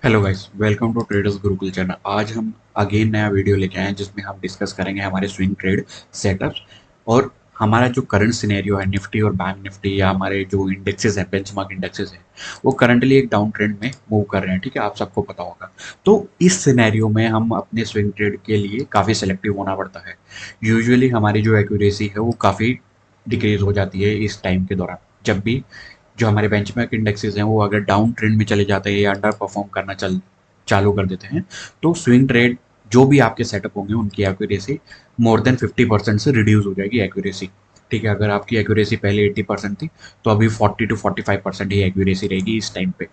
Hello guys, welcome to traders Gurukul channel. आज हम again नया वीडियो लेके आए हैं जिसमें हम डिस्कस करेंगे हमारे स्विंग ट्रेड सेटअप्स और हमारा जो करंट सिनेरियो है निफ्टी और बैंक निफ्टी या हमारे जो इंडेक्सेस हैं, बेंचमार्क इंडेक्सेस हैं, वो करंटली एक डाउन ट्रेंड में मूव कर रहे हैं। ठीक है, आप सबको पता होगा। तो इस सिनेरियो में हम अपने स्विंग ट्रेड के लिए काफ़ी सेलेक्टिव होना पड़ता है। यूजुअली हमारी जो एक्यूरेसी है वो काफ़ी डिक्रीज हो जाती है इस टाइम के दौरान, जब भी जो हमारे बेंचमार्क इंडेक्सेस हैं वो अगर डाउन ट्रेंड में चले जाते हैं या अंडर परफॉर्म करना चालू कर देते हैं, तो स्विंग ट्रेड जो भी आपके सेटअप होंगे उनकी एक्यूरेसी मोर देन 50% से रिड्यूस हो जाएगी एक्यूरेसी। ठीक है, अगर आपकी एक्यूरेसी पहले 80% थी तो अभी 40 to 45% ही एक्यूरेसी रहेगी इस टाइम पे।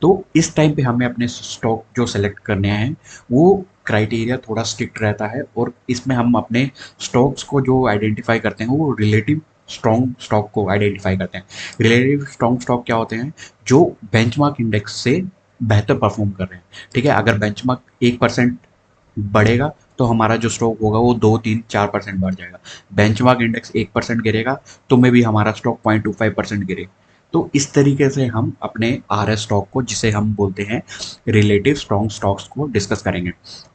तो इस टाइम पे हमें अपने स्टॉक जो सेलेक्ट करने हैं वो क्राइटेरिया थोड़ा स्ट्रिक्ट रहता है, और इसमें हम अपने स्टॉक्स को जो आइडेंटिफाई करते हैं वो रिलेटिव स्ट्रॉन्ग स्टॉक को आइडेंटिफाई करते हैं। रिलेटिव स्ट्रॉन्ग स्टॉक क्या होते हैं? जो बेंचमार्क इंडेक्स से बेहतर परफॉर्म कर रहे हैं। ठीक है, अगर बेंचमार्क 1% बढ़ेगा तो हमारा जो स्टॉक होगा वो 2 3 4% बढ़ जाएगा। बेंचमार्क इंडेक्स 1% गिरेगा तो में भी हमारा स्टॉक 0.25% गिरे। तो इस तरीके से हम अपने आर एस स्टॉक को, जिसे हम बोलते हैं रिलेटिव स्ट्रॉन्ग स्टॉक्स को, डिस्कस करेंगे।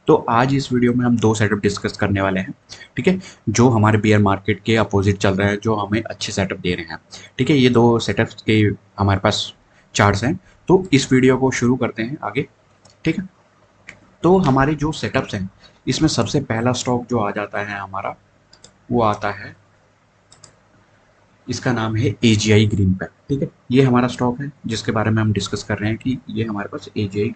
तो आज इस वीडियो में हम दो सेटअप डिस्कस करने वाले हैं। ठीक है, जो हमारे बियर मार्केट के अपोजिट चल रहा है, जो हमें अच्छे सेटअप दे रहे हैं। ठीक है, ये दो सेटअप्स के हमारे पास चार्ट्स हैं। तो इस वीडियो को शुरू करते हैं आगे। ठीक है, तो हमारे जो सेटअप्स हैं इसमें सबसे पहला स्टॉक जो आ जाता है हमारा, वो आता है, इसका नाम है एजीआई ग्रीन पैक। ठीक है, ये हमारा स्टॉक है जिसके बारे में हम डिस्कस कर रहे हैं कि ये हमारे पास एजीआई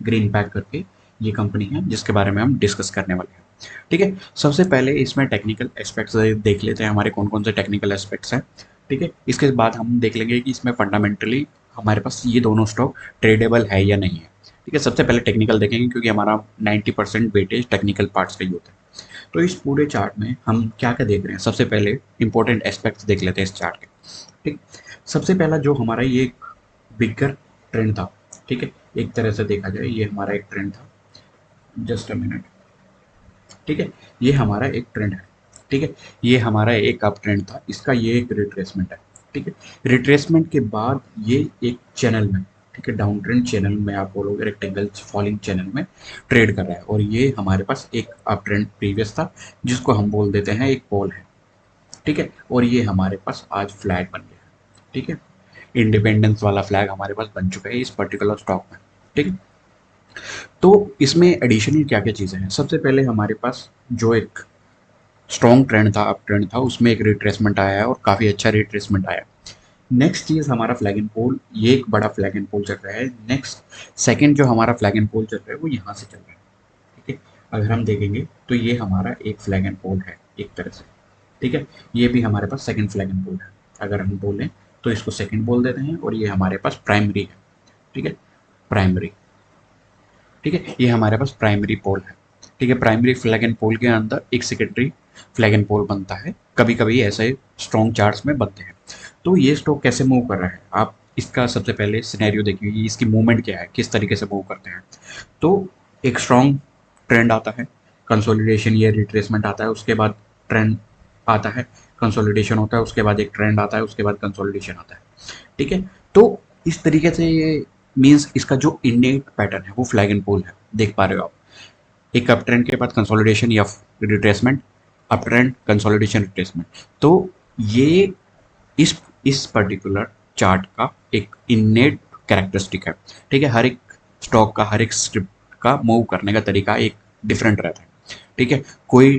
ग्रीन पैक करके ये कंपनी है जिसके बारे में हम डिस्कस करने वाले हैं। ठीक है, सबसे पहले इसमें टेक्निकल एस्पेक्ट्स देख लेते हैं, हमारे कौन कौन से टेक्निकल एस्पेक्ट्स हैं। ठीक है, इसके बाद हम देख लेंगे कि इसमें फंडामेंटली हमारे पास ये दोनों स्टॉक ट्रेडेबल है या नहीं है। ठीक है, सबसे पहले टेक्निकल देखेंगे क्योंकि हमारा 90% वेटेज टेक्निकल पार्ट्स का ही होता है। तो इस पूरे चार्ट में हम क्या क्या देख रहे हैं, सबसे पहले इंपॉर्टेंट एस्पेक्ट्स देख लेते हैं इस चार्ट के। ठीक, सबसे पहला जो हमारा ये एक बिगर ट्रेंड था। ठीक है, एक तरह से देखा जाए ये हमारा एक ट्रेंड था। Just a minute. ठीक है, ये हमारा एक ट्रेंड है। ठीक है, ये हमारा एक अप ट्रेंड था, इसका ये एक रिट्रेसमेंट है। ठीक है, रिट्रेसमेंट के बाद ये एक चैनल में, ठीक है, डाउन ट्रेंड चैनल में, आप बोलोगे रेक्टेंगल फॉलिंग चैनल में ट्रेड कर रहा है, और ये हमारे पास एक अप ट्रेंड प्रीवियस था जिसको हम बोल देते हैं एक पोल है। ठीक है, और ये हमारे पास आज फ्लैग बन गया है। ठीक है, इंडिपेंडेंस वाला फ्लैग हमारे पास बन चुका है इस पर्टिकुलर स्टॉक में। ठीक है, तो इसमें एडिशनल क्या क्या चीज़ें हैं। सबसे पहले हमारे पास जो एक स्ट्रॉन्ग ट्रेंड था, अप ट्रेंड था, उसमें एक रिट्रेसमेंट आया है और काफ़ी अच्छा रिट्रेसमेंट आया। नेक्स्ट चीज़ हमारा फ्लैग एंड पोल, ये एक बड़ा फ्लैग एंड पोल चल रहा है। नेक्स्ट सेकंड जो हमारा फ्लैग एंड पोल चल रहा है वो यहाँ से चल रहा है। ठीक है, अगर हम देखेंगे तो ये हमारा एक फ्लैग एंड पोल है एक तरह से। ठीक है, ये भी हमारे पास सेकंड फ्लैग एंड पोल है। अगर हम बोलें तो इसको सेकंड बोल देते हैं, और ये हमारे पास प्राइमरी है। ठीक है, प्राइमरी। ठीक है, ये हमारे पास प्राइमरी पोल है। ठीक है, प्राइमरी फ्लैग एंड पोल के अंदर एक सेकेंडरी फ्लैग एंड पोल बनता है। कभी कभी ऐसे स्ट्रॉन्ग चार्ट्स में बनते हैं। तो ये स्टॉक कैसे मूव कर रहा है, आप इसका सबसे पहले सिनेरियो देखिए कि इसकी मूवमेंट क्या है, किस तरीके से मूव करते हैं। तो एक स्ट्रॉन्ग ट्रेंड आता है, कंसोलिडेशन या रिट्रेसमेंट आता है, उसके बाद ट्रेंड आता है, कंसोलिडेशन होता है, उसके बाद एक ट्रेंड आता है, उसके बाद कंसोलिडेशन आता है। ठीक है, तो इस तरीके से ये मीन्स इसका जो इननेट पैटर्न है वो फ्लैग एंड पोल है, देख पा रहे हो आप। एक अप ट्रेंड के बाद कंसोलिडेशन या retracement, up trend consolidation retracement. तो ये इस पर्टिकुलर चार्ट का एक इननेट कैरेक्टरिस्टिक है। ठीक है, हर एक स्टॉक का, हर एक स्क्रिप्ट का मूव करने का तरीका एक डिफरेंट रहता है। ठीक है, कोई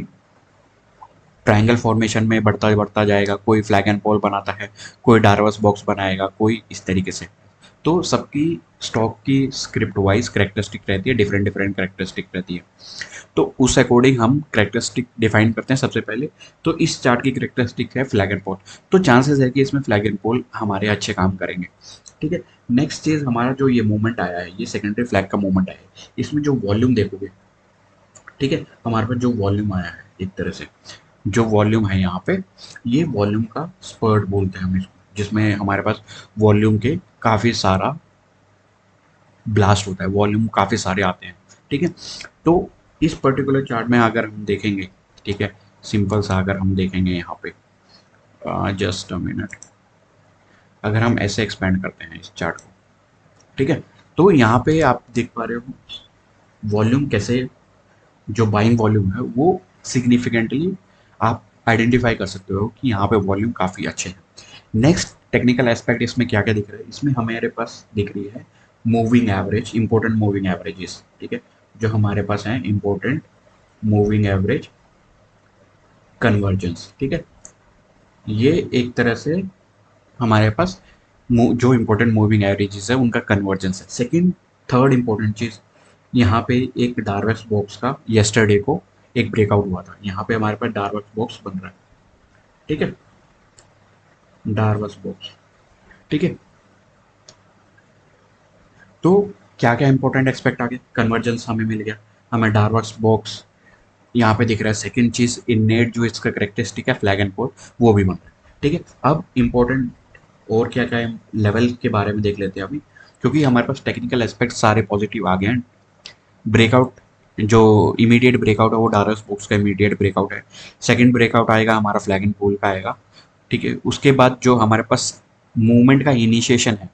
ट्रायंगल फॉर्मेशन में बढ़ता बढ़ता जाएगा, कोई फ्लैग एंड पोल बनाता है, कोई डार्वस बॉक्स बनाएगा, कोई इस तरीके से। तो सबकी स्टॉक की स्क्रिप्ट वाइज करेक्टरिस्टिक रहती है, डिफरेंट डिफरेंट करेक्टरिस्टिक रहती है। तो उस अकॉर्डिंग हम करेक्टरिस्टिक डिफाइन करते हैं सबसे पहले। तो इस चार्ट की करेक्टरिस्टिक है फ्लैग एंड पोल। तो चांसेस है कि इसमें फ्लैग एंड पोल हमारे अच्छे काम करेंगे। ठीक है, नेक्स्ट चीज हमारा जो ये मूवमेंट आया है, ये सेकेंडरी फ्लैग का मूवमेंट आया है, इसमें जो वॉल्यूम देखोगे। ठीक है, हमारे पास जो वॉल्यूम आया है एक तरह से, जो वॉल्यूम है यहाँ पे, ये वॉल्यूम का स्पर्ट बोलते हैं हम इसको, जिसमें हमारे पास वॉल्यूम के काफ़ी सारा ब्लास्ट होता है, वॉल्यूम काफ़ी सारे आते हैं। ठीक है, तो इस पर्टिकुलर चार्ट में अगर हम देखेंगे, ठीक है, सिंपल सा अगर हम देखेंगे यहाँ पे, जस्ट अ मिनट, अगर हम ऐसे एक्सपेंड करते हैं इस चार्ट को, ठीक है, तो यहाँ पे आप देख पा रहे हो वॉल्यूम कैसे, जो बाइंग वॉल्यूम है वो सिग्निफिकेंटली आप आइडेंटिफाई कर सकते हो कि यहाँ पे वॉल्यूम काफ़ी अच्छे हैं। नेक्स्ट टेक्निकल एस्पेक्ट इसमें क्या क्या दिख रहा है, इसमें हमारे पास दिख रही है moving average, important moving averages, ठीक है, जो हमारे पास हैं इंपॉर्टेंट मूविंग एवरेज कन्वर्जेंस, ठीक है। ये एक तरह से हमारे पास जो इंपॉर्टेंट मूविंग एवरेजेस है उनका कन्वर्जेंस है। सेकंड थर्ड इंपॉर्टेंट चीज़, यहाँ पे एक डार्वेक्स बॉक्स का येस्टरडे को एक ब्रेकआउट हुआ था, यहाँ पे हमारे पास डार्वेक्स बॉक्स बन रहा है, ठीक है, डार्वेक्स बॉक्स, ठीक है। तो क्या क्या इंपॉर्टेंट एक्सपेक्ट आ गया, कन्वर्जेंस हमें मिल गया, हमें डार्वेक्स बॉक्स यहाँ पे दिख रहा है। सेकंड चीज़ इननेट जो इसका करेक्टरिस्टिक है फ्लैग एंड कोर वो भी बन रहा है, ठीक है। अब इंपॉर्टेंट और क्या क्या लेवल के बारे में देख लेते हैं अभी, क्योंकि हमारे पास टेक्निकल एस्पेक्ट सारे पॉजिटिव आ गए हैं। ब्रेकआउट, जो इमीडिएट ब्रेकआउट है वो डार्वेक्स बॉक्स का इमीडिएट ब्रेकआउट है। सेकंड ब्रेकआउट आएगा हमारा फ्लैग एंड कोर का आएगा, ठीक है। उसके बाद जो हमारे पास मूवमेंट का इनिशिएशन है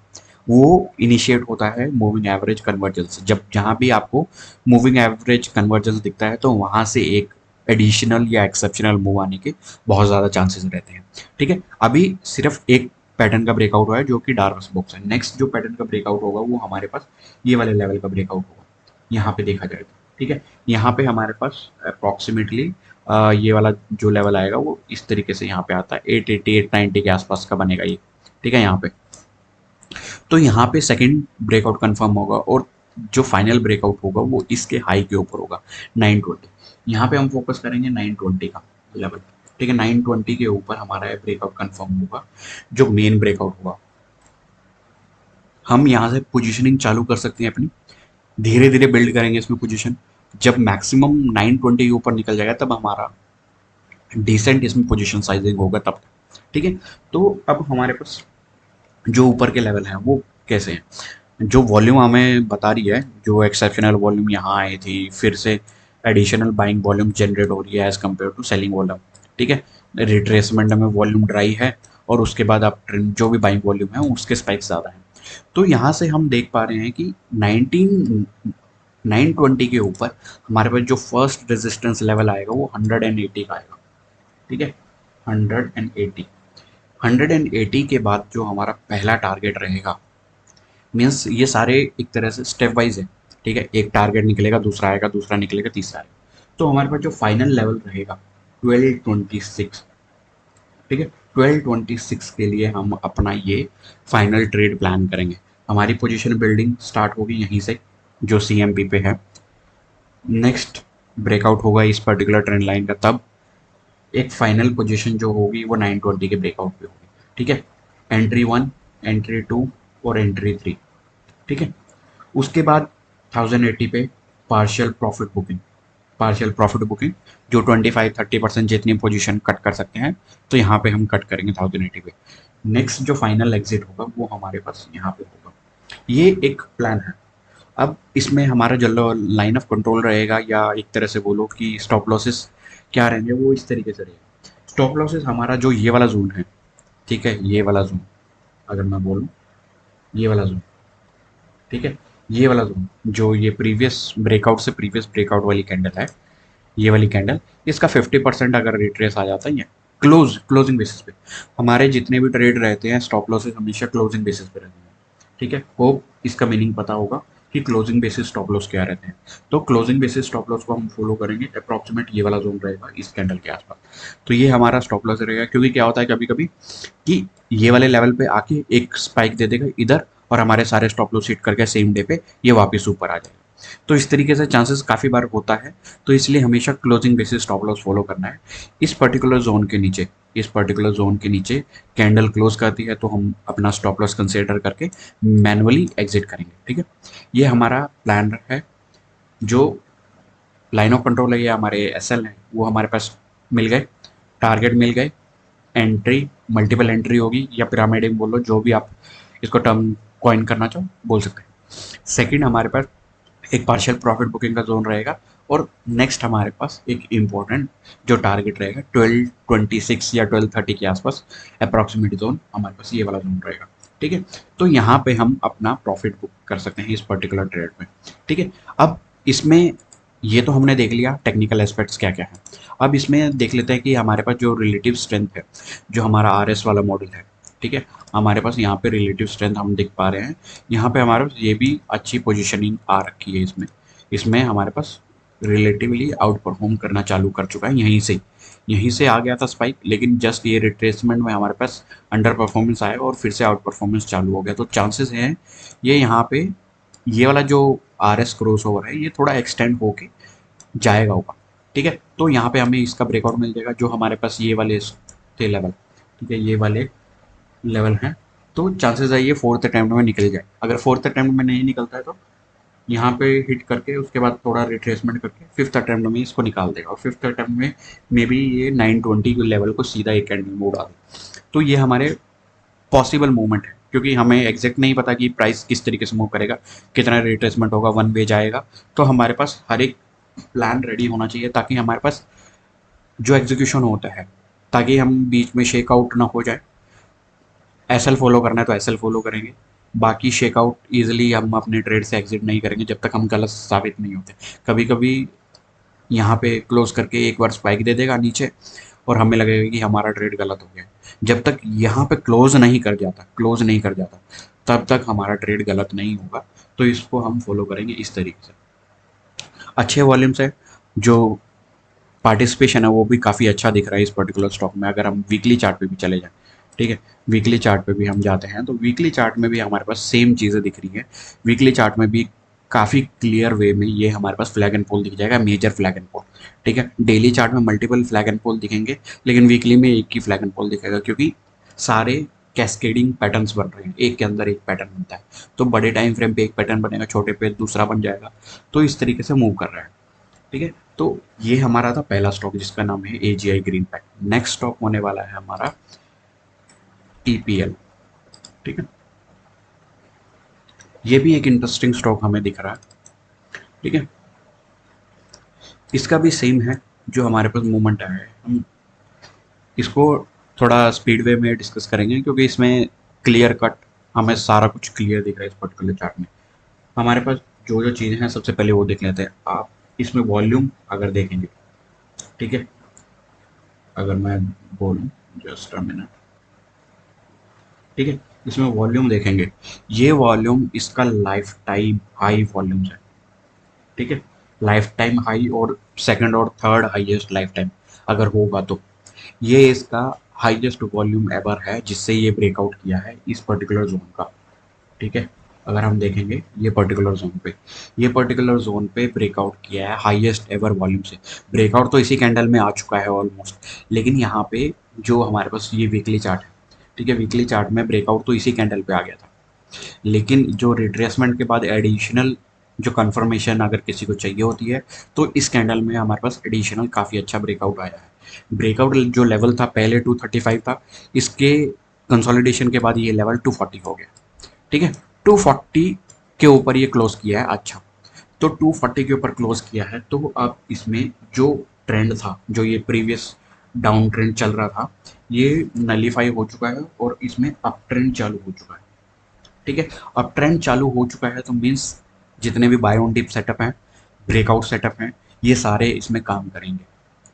वो इनिशिएट होता है मूविंग एवरेज कन्वर्जेंस। जब जहाँ भी आपको मूविंग एवरेज कन्वर्जेंस दिखता है तो वहाँ से एक एडिशनल या एक्सेप्शनल मूव आने के बहुत ज़्यादा चांसेस रहते हैं, ठीक है। अभी सिर्फ एक पैटर्न का ब्रेकआउट हुआ है जो कि डार्वेक्स बॉक्स है। नेक्स्ट जो पैटर्न का ब्रेकआउट होगा वो हमारे पास ये वाले लेवल का ब्रेकआउट होगा, यहाँ पे देखा जाएगा, ठीक है। यहाँ पे हमारे पास अप्रॉक्सीमेटली ये वाला जो लेवल आएगा वो इस तरीके से यहाँ पे आता है 880 890 के आसपास का बनेगा ये, ठीक है, यहाँ पे। तो यहाँ पे सेकंड ब्रेकआउट कंफर्म होगा और जो फाइनल ब्रेकआउट होगा वो इसके हाई के ऊपर होगा 920। यहाँ पे हम फोकस करेंगे 920 का लेवल, ठीक है। 920 के ऊपर हमारा ब्रेकआउट कंफर्म होगा, जो मेन ब्रेकआउट होगा। हम यहाँ से पोजीशनिंग चालू कर सकते हैं अपनी, धीरे धीरे बिल्ड करेंगे इसमें पोजीशन। जब मैक्सिमम 920 के ऊपर निकल जाएगा तब हमारा डिसेंट इसमें पोजीशन साइजिंग होगा तब, ठीक है। तो अब हमारे पास जो ऊपर के लेवल हैं वो कैसे हैं, जो वॉल्यूम हमें बता रही है, जो एक्सेप्शनल वॉल्यूम यहाँ आई थी फिर से एडिशनल बाइंग वॉल्यूम जनरेट हो रही है as compared to selling volume, ठीक है। रिट्रेसमेंट में वॉल्यूम ड्राई है और उसके बाद आप जो भी बाइंग वॉल्यूम है उसके स्पाइक्स ज़्यादा हैं। तो यहाँ से हम देख पा रहे हैं कि 920 के ऊपर हमारे पास जो फर्स्ट रेजिस्टेंस लेवल आएगा वो 180 का आएगा, ठीक है, 180। 180 के बाद जो हमारा पहला टारगेट रहेगा, मीन्स ये सारे एक तरह से स्टेप वाइज है, ठीक है। एक टारगेट निकलेगा, दूसरा आएगा, दूसरा निकलेगा, तीसरा आएगा। तो हमारे पास जो फाइनल लेवल रहेगा 1226, ठीक है। 1226 के लिए हम अपना ये फाइनल ट्रेड प्लान करेंगे। हमारी पोजीशन बिल्डिंग स्टार्ट होगी यहीं से जो CMP पे है। नेक्स्ट ब्रेकआउट होगा इस पर्टिकुलर ट्रेंड लाइन का, तब एक फाइनल पोजीशन जो होगी वो 920 के ब्रेकआउट पे होगी, ठीक है। एंट्री 1, एंट्री 2 और एंट्री 3, ठीक है। उसके बाद 1080 पे partial profit booking, partial profit booking जो 25-30% जितनी पोजीशन कट कर सकते हैं तो यहाँ पे हम कट करेंगे 1080 पे। नेक्स्ट जो फाइनल एग्जिट होगा वो हमारे पास यहाँ पे होगा। ये एक प्लान है। अब इसमें हमारा जो लाइन ऑफ कंट्रोल रहेगा या एक तरह से बोलो कि स्टॉप लॉसेस क्या रहेंगे वो इस तरीके से रहेगा। स्टॉप लॉसेस हमारा जो ये वाला जोन है, ठीक है, ये वाला जोन, अगर मैं बोलूँ ये वाला जोन, ठीक है, ये वाला जोन जो ये प्रीवियस ब्रेकआउट से प्रीवियस ब्रेकआउट वाली कैंडल है, ये वाली कैंडल, इसका 50% अगर रिट्रेस आ जाता है ये क्लोजिंग बेसिस पे, हमारे जितने भी ट्रेड रहते हैं स्टॉप लॉसेस हमेशा क्लोजिंग बेसिस पे रहते हैं, ठीक है। होप इसका मीनिंग पता होगा कि क्लोजिंग बेसिस स्टॉप लॉस क्या रहते हैं। तो क्लोजिंग बेसिस स्टॉप लॉस को हम फॉलो करेंगे, अप्रॉक्सीमेट ये वाला जोन रहेगा इस कैंडल के आसपास। तो ये हमारा स्टॉप लॉस रहेगा, क्योंकि क्या होता है कभी कभी कि ये वाले लेवल पे आके एक स्पाइक दे देगा इधर और हमारे सारे स्टॉप लॉस हिट करके सेम डे पे ये वापस ऊपर आ जाएगा। तो इस तरीके से चांसेस काफ़ी बार होता है, तो इसलिए हमेशा closing basis stop loss follow करना है। इस पर्टिकुलर जोन के नीचे, इस पर्टिकुलर जोन के नीचे कैंडल क्लोज करती है तो हम अपना स्टॉप लॉस कंसिडर करके मैनुअली एग्जिट करेंगे, ठीक है। ये हमारा प्लान है। जो लाइन ऑफ कंट्रोल है, ये हमारे SL है, वो हमारे पास मिल गए, टारगेट मिल गए, एंट्री मल्टीपल एंट्री होगी या पिरामिडिंग बोलो, जो भी आप इसको टर्म कॉइन करना चाहो बोल सकते हैं। सेकंड हमारे पास एक पार्शियल प्रॉफिट बुकिंग का जोन रहेगा और नेक्स्ट हमारे पास एक इम्पोर्टेंट जो टारगेट रहेगा 1226 या 1230 के आसपास अप्रॉक्सीमेट जोन, हमारे पास ये वाला जोन रहेगा, ठीक है। तो यहाँ पे हम अपना प्रॉफिट बुक कर सकते हैं इस पर्टिकुलर ट्रेड में। ठीक है। अब इसमें ये तो हमने देख लिया टेक्निकल एस्पेक्ट्स क्या क्या है। अब इसमें देख लेते हैं कि हमारे पास जो रिलेटिव स्ट्रेंथ है, जो हमारा RS वाला मॉडल है, ठीक है, हमारे पास यहाँ पे रिलेटिव स्ट्रेंथ हम देख पा रहे हैं। यहाँ पे हमारे पास ये भी अच्छी पोजिशनिंग आ रखी है इसमें। इसमें हमारे पास रिलेटिवली आउट परफॉर्म करना चालू कर चुका है यहीं से आ गया था स्पाइक, लेकिन जस्ट ये रिट्रेसमेंट में हमारे पास अंडर परफॉर्मेंस आया और फिर से आउट परफॉर्मेंस चालू हो गया। तो चांसेस हैं ये यहाँ पे ये वाला जो RS क्रॉस ओवर है ये थोड़ा एक्सटेंड होके जाएगा ऊपर। ठीक है। तो यहाँ पे हमें इसका ब्रेकआउट मिल जाएगा जो हमारे पास ये वाले थे लेवल। ठीक है, ये वाले लेवल हैं। तो चांसेस है ये फोर्थ अटेम्प्ट में निकल जाए। अगर फोर्थ अटेम्प्ट में नहीं निकलता है तो यहाँ पे हिट करके उसके बाद थोड़ा रिट्रेसमेंट करके फिफ्थ अटेम्प्ट में इसको निकाल देगा और फिफ्थ अटेम्प्ट में मे बी ये 920 के लेवल को सीधा एक कैंडल में उड़ा दे। तो ये हमारे पॉसिबल मूवमेंट है, क्योंकि हमें एग्जैक्ट नहीं पता कि प्राइस किस तरीके से मूव करेगा, कितना रिट्रेसमेंट होगा, वन वे जाएगा। तो हमारे पास हर एक प्लान रेडी होना चाहिए ताकि हमारे पास जो एग्जीक्यूशन होता है, ताकि हम बीच में शेक आउट ना हो जाए। एसएल फॉलो करना है तो एसएल फॉलो करेंगे, बाकी शेक आउट ईजिली हम अपने ट्रेड से एग्जिट नहीं करेंगे जब तक हम गलत साबित नहीं होते। कभी कभी यहाँ पे क्लोज करके एक बार स्पाइक दे देगा नीचे और हमें लगेगा कि हमारा ट्रेड गलत हो गया। जब तक यहाँ पे क्लोज नहीं कर जाता तब तक हमारा ट्रेड गलत नहीं होगा। तो इसको हम फॉलो करेंगे इस तरीके से। अच्छे वॉल्यूम से जो पार्टिसिपेशन है वो भी काफ़ी अच्छा दिख रहा है इस पर्टिकुलर स्टॉक में। अगर हम वीकली चार्ट पे भी चले जाएं, ठीक है, वीकली चार्ट पे भी हम जाते हैं तो वीकली चार्ट में भी हमारे पास सेम चीज़ें दिख रही है। वीकली चार्ट में भी काफ़ी क्लियर वे में ये हमारे पास फ्लैग एंड पोल दिख जाएगा, मेजर फ्लैग एंड पोल। ठीक है, डेली चार्ट में मल्टीपल फ्लैग एंड पोल दिखेंगे, लेकिन वीकली में एक ही फ्लैग एंड पोल दिखेगा, क्योंकि सारे कैस्केडिंग पैटर्न्स बन रहे हैं, एक के अंदर एक पैटर्न बनता है। तो बड़े टाइम फ्रेम पे एक पैटर्न बनेगा, छोटे पे दूसरा बन जाएगा। तो इस तरीके से मूव कर रहा है। ठीक है। तो ये हमारा था पहला स्टॉक जिसका नाम है AGI green pack. Next stock होने वाला है हमारा TPL। ठीक है, ये भी एक इंटरेस्टिंग स्टॉक हमें दिख रहा है। ठीक है, इसका भी सेम है जो हमारे पास मूवमेंट आया है। हम इसको थोड़ा स्पीड वे में डिस्कस करेंगे क्योंकि इसमें क्लियर कट हमें सारा कुछ क्लियर दिख रहा है इस पर्टिकुलर चार्ट में। हमारे पास जो जो चीज़ें हैं सबसे पहले वो देख लेते हैं। आप इसमें वॉल्यूम अगर देखेंगे, ठीक है, अगर मैं बोलूँ जस्ट अ मिनट, ठीक है, इसमें वॉल्यूम देखेंगे, ये वॉल्यूम इसका लाइफ टाइम हाई वॉल्यूम्स है। ठीक है, लाइफ टाइम हाई और सेकंड और थर्ड हाईएस्ट लाइफ टाइम अगर होगा तो ये इसका हाईएस्ट वॉल्यूम एवर है जिससे ये ब्रेकआउट किया है इस पर्टिकुलर जोन का। ठीक है, अगर हम देखेंगे ये पर्टिकुलर जोन पे ब्रेकआउट किया है हाईएस्ट एवर वॉल्यूम से। ब्रेकआउट तो इसी कैंडल में आ चुका है ऑलमोस्ट, लेकिन यहाँ पे जो हमारे पास ये वीकली चार्ट है, ठीक है, वीकली चार्ट में ब्रेकआउट तो इसी कैंडल पे आ गया था, लेकिन जो रिट्रेसमेंट के बाद एडिशनल जो कंफर्मेशन अगर किसी को चाहिए होती है तो इस कैंडल में हमारे पास एडिशनल काफ़ी अच्छा ब्रेकआउट आया है। ब्रेकआउट जो लेवल था पहले 235 था, इसके कंसोलिडेशन के बाद ये लेवल 240 हो गया। ठीक है, 240 के ऊपर ये क्लोज किया है। अच्छा, तो 240 के ऊपर क्लोज किया है तो अब इसमें जो ट्रेंड था, जो ये प्रीवियस डाउन ट्रेंड चल रहा था, ये नलीफाई हो चुका है और इसमें अप ट्रेंड चालू हो चुका है। ठीक है, अब ट्रेंड चालू हो चुका है तो मीन्स जितने भी बाय ऑन डिप सेटअप हैं, ब्रेकआउट सेटअप हैं, ये सारे इसमें काम करेंगे।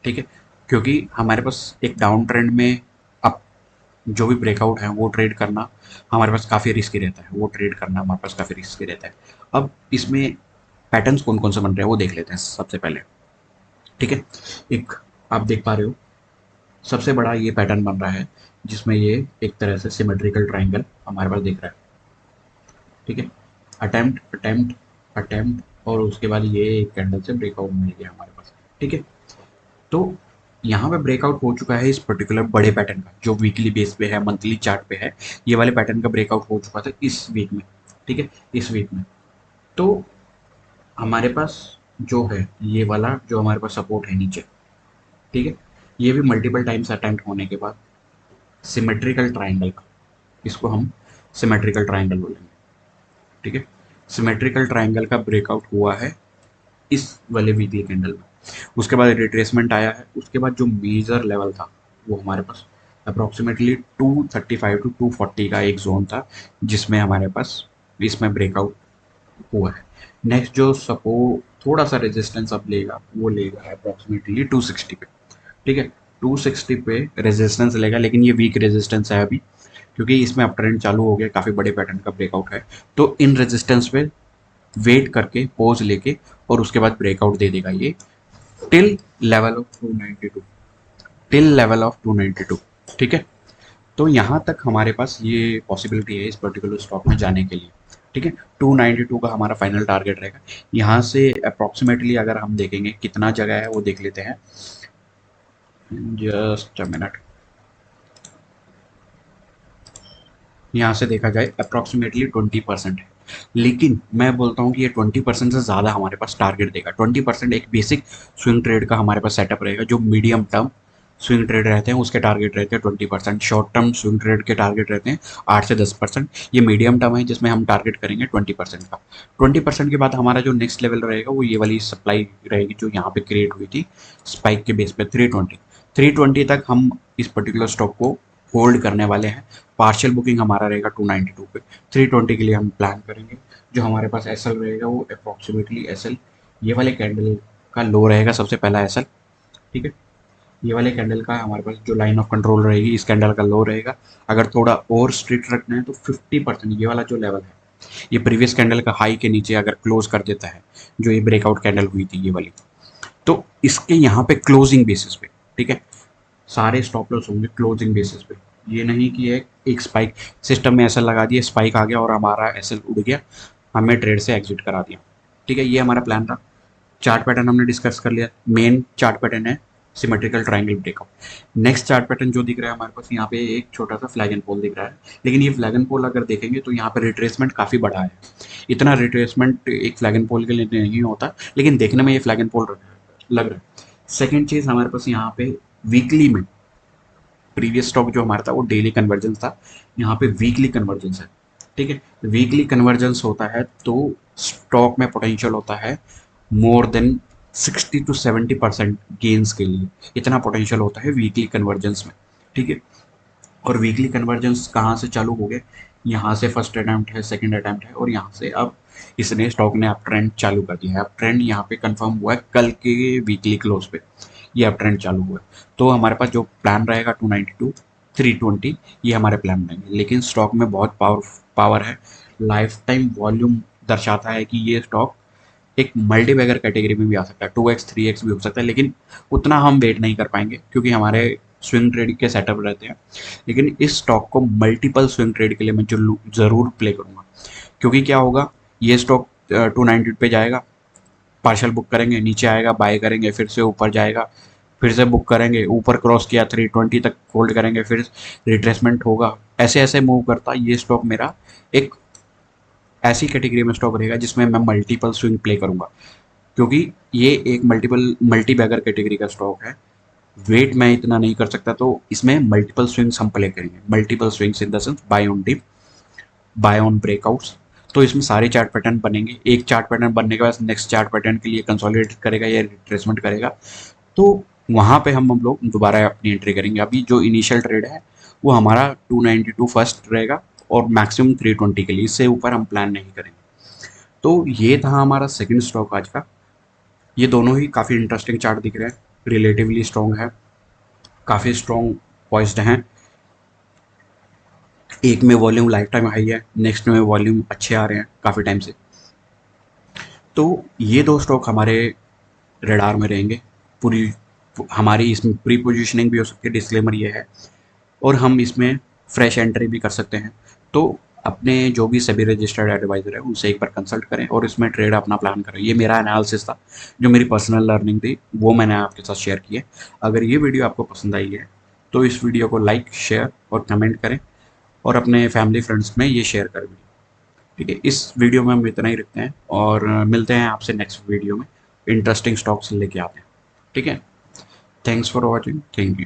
ठीक है, क्योंकि हमारे पास एक डाउन ट्रेंड में अब जो भी ब्रेकआउट है वो ट्रेड करना हमारे पास काफ़ी रिस्की रहता है, वो ट्रेड करना हमारे पास काफ़ी रिस्की रहता है। अब इसमें पैटर्न्स कौन कौन से बन रहे हैं वो देख लेते हैं सबसे पहले। ठीक है, एक आप देख पा रहे हो सबसे बड़ा ये पैटर्न बन रहा है जिसमें ये एक तरह से सिमेट्रिकल ट्राइंगल हमारे पास दिख रहा है। ठीक है, अटेम्प्ट अटेम्प्ट अटेम्प्ट और उसके बाद ये एक कैंडल से ब्रेकआउट मिल गया हमारे पास। ठीक है, तो यहाँ पे ब्रेकआउट हो चुका है इस पर्टिकुलर बड़े पैटर्न का जो वीकली बेस पे है, मंथली चार्ट पे है। ये वाले पैटर्न का ब्रेकआउट हो चुका था इस वीक में। ठीक है, इस वीक में तो हमारे पास जो है ये वाला जो हमारे पास सपोर्ट है नीचे, ठीक है, ये भी मल्टीपल टाइम्स अटेम्प्ट होने के बाद सिमेट्रिकल ट्राइंगल का, इसको हम सिमेट्रिकल ट्राइंगल बोलेंगे। ठीक है, सिमेट्रिकल ट्राइंगल का ब्रेकआउट हुआ है इस वाले वीकली कैंडल में। उसके बाद रिट्रेसमेंट आया है, उसके बाद जो मेजर लेवल था वो हमारे पास अप्रॉक्सीमेटली 235 टू 240 का एक जोन था जिसमें हमारे पास इसमें ब्रेकआउट हुआ है। नेक्स्ट जो सपोर्ट थोड़ा सा रेजिस्टेंस अब लेगा वो लेगा अप्रॉक्सीमेटली 260 पे। ठीक है, 260 पे रेजिस्टेंस लेगा, लेकिन ये वीक रेजिस्टेंस है अभी, क्योंकि इसमें अप ट्रेंड चालू हो गया, काफ़ी बड़े पैटर्न का ब्रेकआउट है। तो इन रेजिस्टेंस पे वेट करके पोज लेके और उसके बाद ब्रेकआउट दे देगा ये till level of 292, till level of 292। ठीक है, तो यहाँ तक हमारे पास ये पॉसिबिलिटी है इस पर्टिकुलर स्टॉक में जाने के लिए। ठीक है, 292 का हमारा फाइनल टारगेट रहेगा। यहाँ से अप्रॉक्सीमेटली अगर हम देखेंगे कितना जगह है वो देख लेते हैं, जस्ट अ मिनट। यहाँ से देखा जाए अप्रॉक्सीमेटली 20% है, लेकिन मैं बोलता हूँ कि ये 20% से ज़्यादा हमारे पास टारगेट देगा। 20% एक बेसिक स्विंग ट्रेड का हमारे पास सेटअप रहेगा। जो मीडियम टर्म स्विंग ट्रेड रहते हैं उसके टारगेट रहते हैं 20%, शॉर्ट टर्म स्विंग ट्रेड के टारगेट रहते हैं 8 से 10%। ये मीडियम टर्म है जिसमें हम टारगेट करेंगे 20% का। 20% के बाद हमारा जो नेक्स्ट लेवल रहेगा वो ये वाली सप्लाई रहेगी जो यहाँ पे क्रिएट हुई थी स्पाइक के बेस पे 320 तक हम इस पर्टिकुलर स्टॉक को होल्ड करने वाले हैं। पार्शियल बुकिंग हमारा रहेगा 292 पे। 320 के लिए हम प्लान करेंगे। जो हमारे पास एसएल रहेगा वो अप्रॉक्सीमेटली एसएल ये वाले कैंडल का लो रहेगा सबसे पहला एसएल। ठीक है, ये वाले कैंडल का हमारे पास जो लाइन ऑफ कंट्रोल रहेगी इस कैंडल का लो रहेगा। अगर थोड़ा और स्ट्रिक्ट रखना है तो 50% ये वाला जो लेवल है, ये प्रीवियस कैंडल का हाई के नीचे अगर क्लोज कर देता है, जो ये ब्रेकआउट कैंडल हुई थी ये वाली, तो इसके यहाँ पे क्लोजिंग बेसिस पे, ठीक है, सारे स्टॉप लॉस होंगे क्लोजिंग बेसिस पे। ये नहीं कि एक स्पाइक सिस्टम में ऐसा लगा दिया, स्पाइक आ गया और हमारा एसएल उड़ गया, हमें ट्रेड से एग्जिट करा दिया। ठीक है, ये हमारा प्लान था। चार्ट पैटर्न हमने डिस्कस कर लिया। मेन चार्ट पैटर्न है symmetrical triangle breakout. Next chart pattern जो दिख रहा है हमारे पास यहाँ पे एक छोटा सा फ्लैग एंड पोल दिख रहा है, लेकिन ये फ्लैग एंड पोल अगर देखेंगे तो यहाँ पे रिट्रेसमेंट काफ़ी बड़ा है। इतना रिट्रेसमेंट एक फ्लैग एंड पोल के लिए नहीं होता, लेकिन देखने में ये फ्लैग एंड पोल लग रहा है। सेकेंड चीज़ हमारे पास यहाँ पे वीकली में प्रीवियस स्टॉक जो हमारा था वो डेली कन्वर्जेंस था, यहाँ पे वीकली कन्वर्जेंस है। ठीक है, वीकली कन्वर्जेंस होता है तो स्टॉक में पोटेंशियल होता है मोर देन 60 to 70% गेन्स के लिए, इतना पोटेंशियल होता है वीकली कन्वर्जेंस में। ठीक है, और वीकली कन्वर्जेंस कहाँ से चालू हो गए, यहाँ से फर्स्ट अटैम्प्ट है, सेकंड अटैम्प्ट है, और यहाँ से अब इसने स्टॉक ने अप ट्रेंड चालू कर दिया है। अप ट्रेंड यहाँ पे कंफर्म हुआ है कल के वीकली क्लोज पे, ये अप ट्रेंड चालू हुआ है। तो हमारे पास जो प्लान रहेगा 292 320 ये हमारे प्लान रहेंगे, लेकिन स्टॉक में बहुत पावर है। लाइफ टाइम वॉल्यूम दर्शाता है कि ये स्टॉक एक मल्टी बैगर कैटेगरी में भी आ सकता है, 2x 3x भी हो सकता है, लेकिन उतना हम वेट नहीं कर पाएंगे क्योंकि हमारे स्विंग ट्रेड के सेटअप रहते हैं। लेकिन इस स्टॉक को मल्टीपल स्विंग ट्रेड के लिए मैं जो ज़रूर प्ले करूँगा, क्योंकि क्या होगा, ये स्टॉक 290 पे जाएगा, पार्शल बुक करेंगे, नीचे आएगा बाय करेंगे, फिर से ऊपर जाएगा, फिर से बुक करेंगे, ऊपर क्रॉस किया 320 तक होल्ड करेंगे, फिर रिट्रेसमेंट होगा, ऐसे ऐसे मूव करता ये स्टॉक मेरा एक ऐसी कैटेगरी में स्टॉक रहेगा जिसमें मैं मल्टीपल स्विंग प्ले करूंगा, क्योंकि ये एक मल्टी बैगर कैटेगरी का स्टॉक है। वेट मैं इतना नहीं कर सकता, तो इसमें मल्टीपल स्विंग्स हम प्ले करेंगे, multiple swings in the sense buy on dip, buy on breakouts. तो इसमें सारे चार्ट पैटर्न बनेंगे। एक चार्ट पैटर्न बनने के बाद नेक्स्ट चार्ट पैटर्न के लिए कंसोलिडेट करेगा या रिट्रेसमेंट करेगा, तो वहाँ पे हम लोग दोबारा अपनी एंट्री करेंगे। अभी जो इनिशियल ट्रेड है वो हमारा 292 फर्स्ट रहेगा और मैक्सिमम 320 के लिए, इससे ऊपर हम प्लान नहीं करेंगे। तो ये था हमारा सेकंड स्टॉक आज का। ये दोनों ही काफ़ी इंटरेस्टिंग चार्ट दिख रहे हैं, रिलेटिवली स्ट्रॉन्ग है, काफ़ी स्ट्रॉन्ग पॉइस्ड हैं। एक में वॉल्यूम लाइफ टाइम हाई है, नेक्स्ट में वॉल्यूम अच्छे आ रहे हैं काफ़ी टाइम से। तो ये दो स्टॉक हमारे रेडार में रहेंगे। पूरी हमारी इसमें प्री पोजिशनिंग भी हो सकती है, डिस्क्लेमर ये है, और हम इसमें फ्रेश एंट्री भी कर सकते हैं। तो अपने जो भी सभी रजिस्टर्ड एडवाइज़र है उनसे एक बार कंसल्ट करें और इसमें ट्रेड अपना प्लान करें। ये मेरा एनालिसिस था, जो मेरी पर्सनल लर्निंग थी वो मैंने आपके साथ शेयर की है। अगर ये वीडियो आपको पसंद आई है तो इस वीडियो को लाइक, शेयर और कमेंट करें और अपने फैमिली फ्रेंड्स में ये शेयर करें। ठीक है, इस वीडियो में हम इतना ही रखते हैं और मिलते हैं आपसे नेक्स्ट वीडियो में। इंटरेस्टिंग स्टॉक्स लेके आते हैं। ठीक है, thanks for watching, thank you.